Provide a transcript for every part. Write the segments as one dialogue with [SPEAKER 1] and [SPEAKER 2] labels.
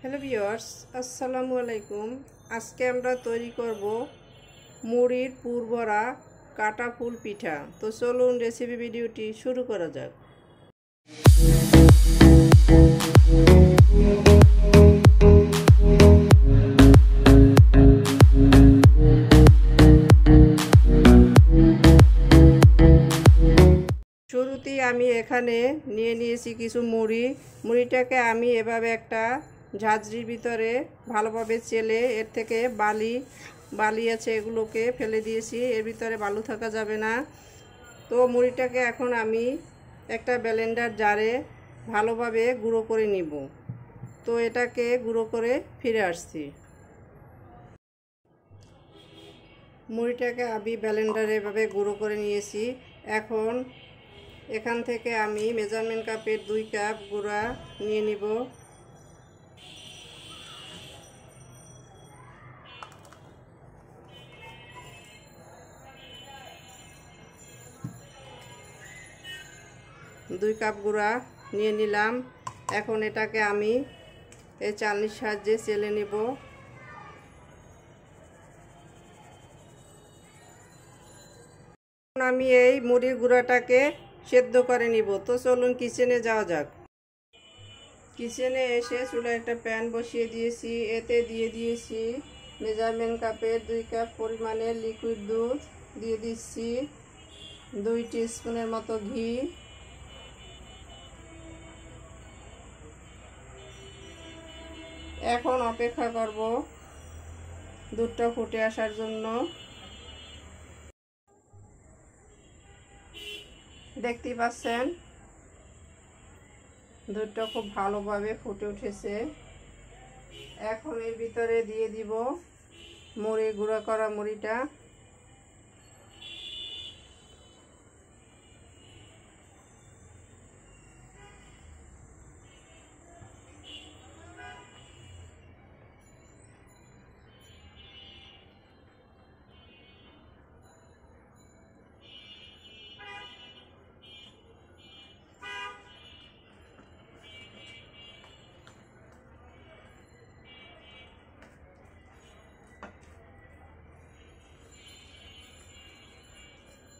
[SPEAKER 1] Hello viewers, আসসালামু আলাইকুম। আজকে আমরা তৈরি করব মুড়ির পুর ভরা কাটা ফুল পিঠা। তো চলুন রেসিপি ভিডিওটি শুরু করা যাক। শুরুতেই আমি এখানে নিয়ে নিয়েছি কিছু মুড়িটাকে আমি এভাবে একটা ঝাঁঝরির ভিতরে ভালোভাবে চেলে এর থেকে বালি আছে এগুলোকে ফেলে দিয়েছি। এর ভিতরে বালু থাকা যাবে না। তো মুড়িটাকে এখন আমি একটা ব্লেন্ডার জারে ভালোভাবে গুঁড়ো করে নিব। তো এটাকে গুঁড়ো করে ফিরে আসছি। মুড়িটাকে আমি ব্লেন্ডারে এভাবে গুঁড়ো করে নিয়েছি। এখন এখান থেকে আমি মেজারমেন্ট কাপের 2 কাপ গুঁড়া নিয়ে নিব। দুই কাপ গুঁড়া নিয়ে নিলাম। এখন এটাকে আমি এই চালনির সাহায্যে চেলে নেব। আমি এই মুড়ির গুঁড়াটাকে সেদ্ধ করে নিব। তো চলুন কিচেনে যাওয়া যাক। কিচেনে এসে চুলায় একটা প্যান বসিয়ে দিয়েছি। এতে দিয়ে দিয়েছি মেজারমেন্ট কাপের 2 কাপ পরিমাণের লিকুইড দুধ, দিয়ে দিচ্ছি 2 টিস্পুনের মতো ঘি, এখন অপেক্ষা করব দুধটা ফুটে আসার জন্য। দেখতেই পাচ্ছেন দুধটা খুব ভালোভাবে ফুটে উঠেছে। এখন এর ভিতরে দিয়ে দিব গুঁড়া করা মুড়িটা।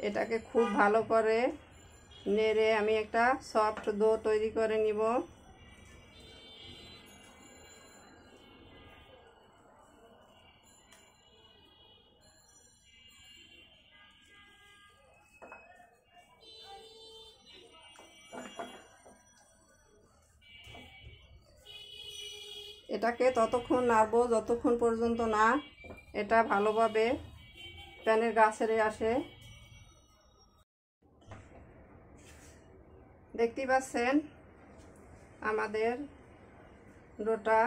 [SPEAKER 1] এটাকে খুব ভালো করে নেড়ে আমি একটা সফট ডো তৈরি করে নিব। এটাকে ততক্ষণ নাড়বো যতক্ষণ পর্যন্ত না এটা ভালোভাবে প্যানের গা ছেড়ে আসে। দেখতেই পাচ্ছেন আমাদের ডোটা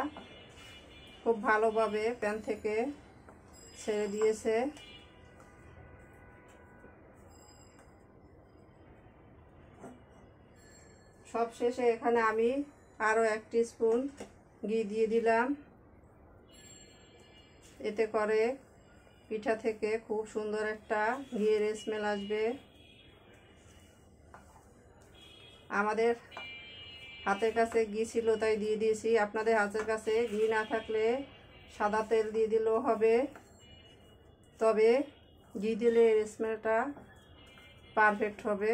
[SPEAKER 1] খুব ভালোভাবে প্যান থেকে ছেড়ে দিয়েছে। সবশেষে এখানে আমি আরও 1 টিস্পুন ঘি দিয়ে দিলাম। এতে করে পিঠা থেকে খুব সুন্দর একটা ঘিয়ের স্মেল আসবে। আমাদের হাতের কাছে ঘি ছিল তাই দিয়ে দিয়েছি। আপনাদের হাতের কাছে ঘি না থাকলে সাদা তেল দিয়ে দিলেও হবে, তবে ঘি দিলে এর স্মেলটা পারফেক্ট হবে।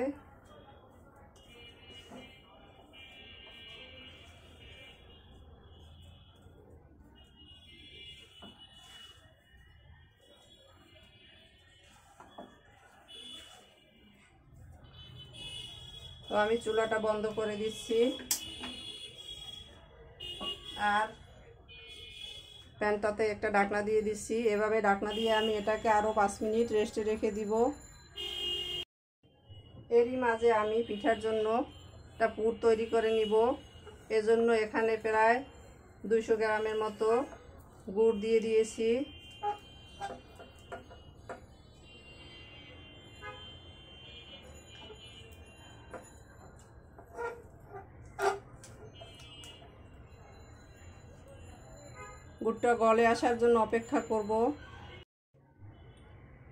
[SPEAKER 1] তো আমি চুলাটা বন্ধ করে দিচ্ছি আর প্যানটাতে একটা ঢাকনা দিয়ে দিচ্ছি। এভাবে ঢাকনা দিয়ে আমি এটাকে আরও 5 মিনিট রেস্টে রেখে দিব। এরই মাঝে আমি পিঠার জন্য একটা পুর তৈরি করে নিব। এজন্য এখানে প্রায় 200 গ্রামের মতো গুড় দিয়ে দিয়েছি। গুড়টা গলে আসার জন্য অপেক্ষা করব।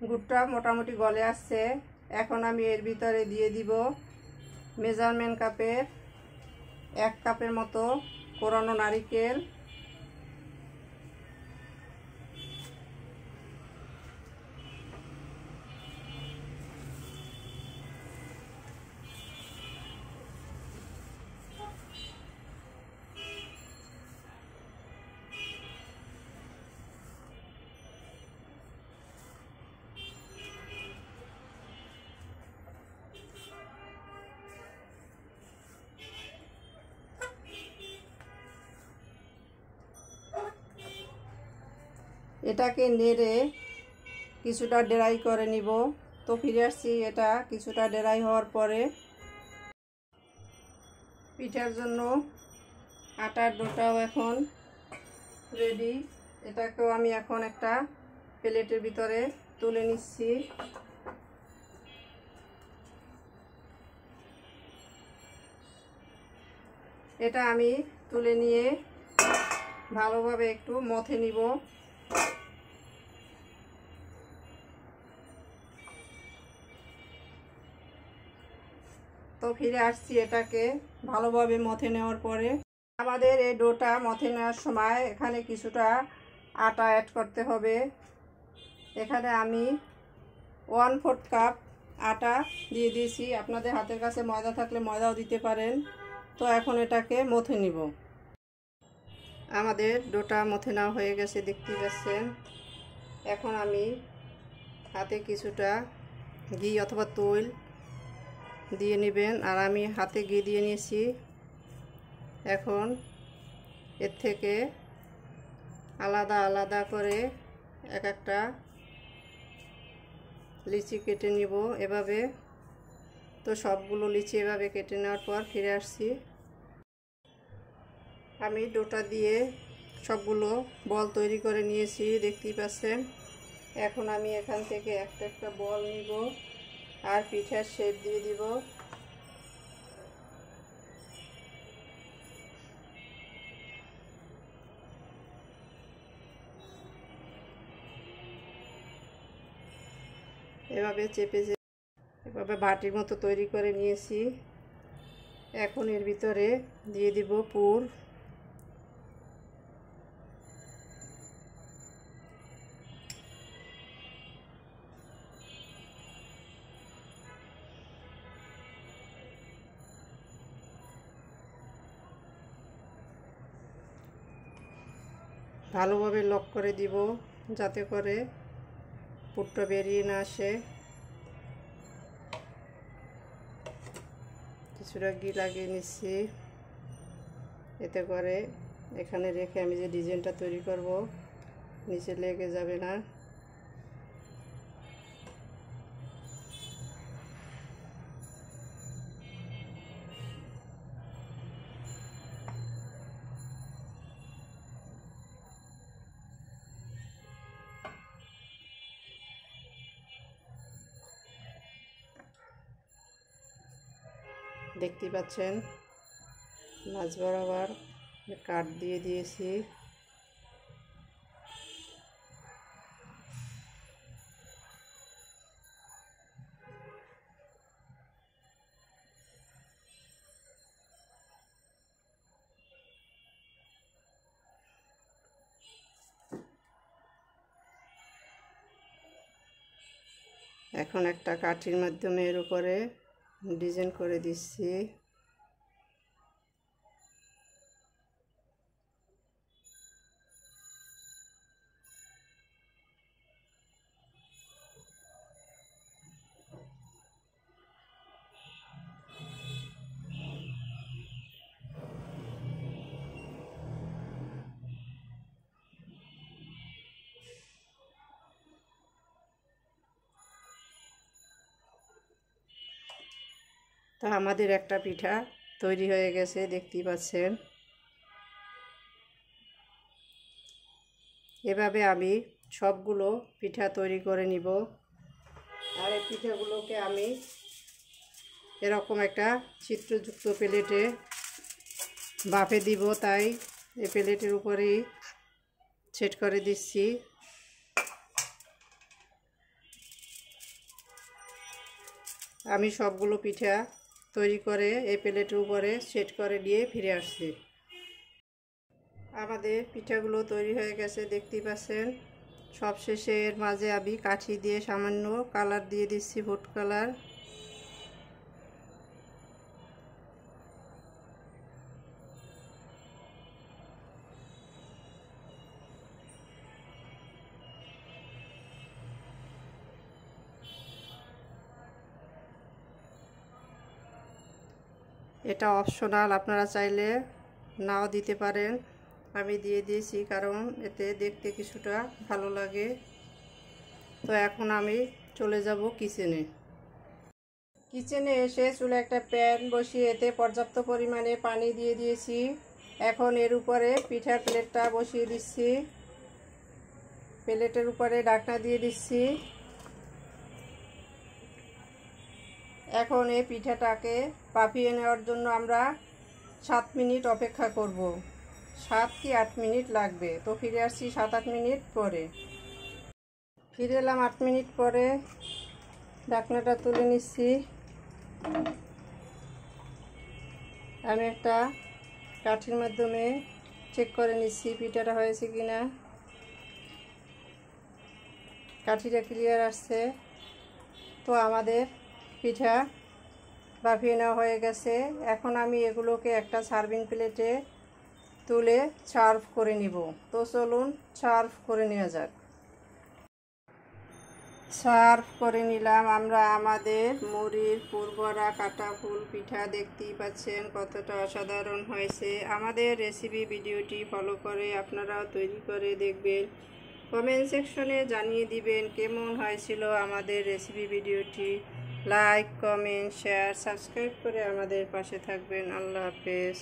[SPEAKER 1] গুড়টা মোটামুটি গলে আসছে। এখন আমি এর ভিতরে দিয়ে দিব মেজারমেন্ট কাপের 1 কাপের মতো কোরানো নারিকেল, এটাকে নেড়ে কিছুটা ড্রাই করে নিব। তো ফিরে আসছি এটা কিছুটা ড্রাই হওয়ার পরে। পিঠার জন্য আটার ডোটাও এখন রেডি। এটাকেও আমি এখন একটা প্লেটের ভিতরে তুলে নিচ্ছি। এটা আমি তুলে নিয়ে ভালোভাবে একটু মথে নিব। তো ফিরে আসছি এটাকে ভালোভাবে মথে নেওয়ার পরে। আমাদের এই ডোটা মথে নেওয়ার সময় এখানে কিছুটা আটা অ্যাড করতে হবে। এখানে আমি 1/4 কাপ আটা দিয়ে দিয়েছি। আপনাদের হাতের কাছে ময়দা থাকলে ময়দাও দিতে পারেন। তো এখন এটাকে মথে নিব। আমাদের ডোটা মথে নেওয়া হয়ে গেছে, দেখতেই পাচ্ছেন। এখন আমি হাতে কিছুটা ঘি অথবা তৈল দিয়ে নেবেন। আর আমি হাতে ঘি দিয়ে নিয়েছি। এখন এর থেকে আলাদা আলাদা করে এক একটা লিচি কেটে নিব এভাবে। তো সবগুলো লিচি এভাবে কেটে নেওয়ার পর ফিরে আসছি। আমি ডোটা দিয়ে সবগুলো বল তৈরি করে নিয়েছি, দেখতেই পাচ্ছেন। এখন আমি এখান থেকে একটা একটা বল নিব আর পিঠার শেপ দিয়ে দিব। এভাবে চেপে এভাবে বাটির মতো তৈরি করে নিয়েছি। এখন এর ভিতরে দিয়ে দিব পুর। ভালোভাবে লক করে দিব যাতে করে পুরটা বেরিয়ে না আসে। কিছুটা ঘি লাগিয়ে নিচ্ছি, এতে করে এখানে রেখে আমি যে ডিজাইনটা তৈরি করব নিচে লেগে যাবে না। দেখতেই পাচ্ছেন মাছ বরাবর কাট দিয়ে দিয়েছি। এখন একটা কাঠির মাধ্যমে এর উপরে ডিজাইন করে দিচ্ছি। তা আমাদের একটা পিঠা তৈরি হয়ে গেছে, দেখতেই পাচ্ছেন। এভাবে আমি সবগুলো পিঠা তৈরি করে নিব। আর এই পিঠাগুলোকে আমি এরকম একটা ছিদ্রযুক্ত প্লেটে বাফে দিব, তাই এই প্লেটের উপরেই সেট করে দিচ্ছি। আমি সবগুলো পিঠা তৈরি করে এই প্লেটের উপরে সেট করে দিয়ে ফিরে আসছি। আমাদের পিঠাগুলো তৈরি হয়ে গেছে, দেখতেই পাচ্ছেন। সবশেষে এর মাঝে আমি কাঠি দিয়ে সামান্য কালার দিয়ে দিচ্ছি, ফুড কালার। এটা অপশনাল, আপনারা চাইলে নাও দিতে পারেন। আমি দিয়ে দিয়েছি, কারণ এতে দেখতে কিছুটা ভালো লাগে। তো এখন আমি চলে যাব কিচেনে। কিচেনে এসে চুলে একটা প্যান বসিয়ে এতে পর্যাপ্ত পরিমাণে পানি দিয়ে দিয়েছি। এখন এর উপরে পিঠার প্লেটটা বসিয়ে দিচ্ছি, প্লেটের উপরে ঢাকনা দিয়ে দিচ্ছি। এখন এই পিঠাটাকে ভাপিয়ে নেওয়ার জন্য আমরা 7 মিনিট অপেক্ষা করব। 7 কি 8 মিনিট লাগবে। তো ফিরে আসছি 7-8 মিনিট পরে। ফিরে এলাম 8 মিনিট পরে, ঢাকনাটা তুলে নিচ্ছি। আমি একটা কাঠির মাধ্যমে চেক করে নিচ্ছি পিঠাটা হয়েছে কিনা। কাঠিটা ক্লিয়ার আসছে। তো আমাদের পিঠা ভাপিয়ে নেওয়া হয়ে গেছে। এখন আমি এগুলোকে একটা সার্ভিং প্লেটে তুলে সার্ভ করে নিব। তো চলুন সার্ভ করে নেওয়া যাক। সার্ভ করে নিলাম আমরা আমাদের মুড়ির পুরভরা কাটা ফুল পিঠা। দেখতেই পাচ্ছেন কতটা অসাধারণ হয়েছে। আমাদের রেসিপি ভিডিওটি ফলো করে আপনারাও তৈরি করে দেখবেন। কমেন্ট সেকশনে জানিয়ে দিবেন কেমন হয়েছিল আমাদের রেসিপি ভিডিওটি। লাইক, কমেন্ট, শেয়ার, সাবস্ক্রাইব করে আমাদের পাশে থাকবেন। আল্লাহ হাফেজ।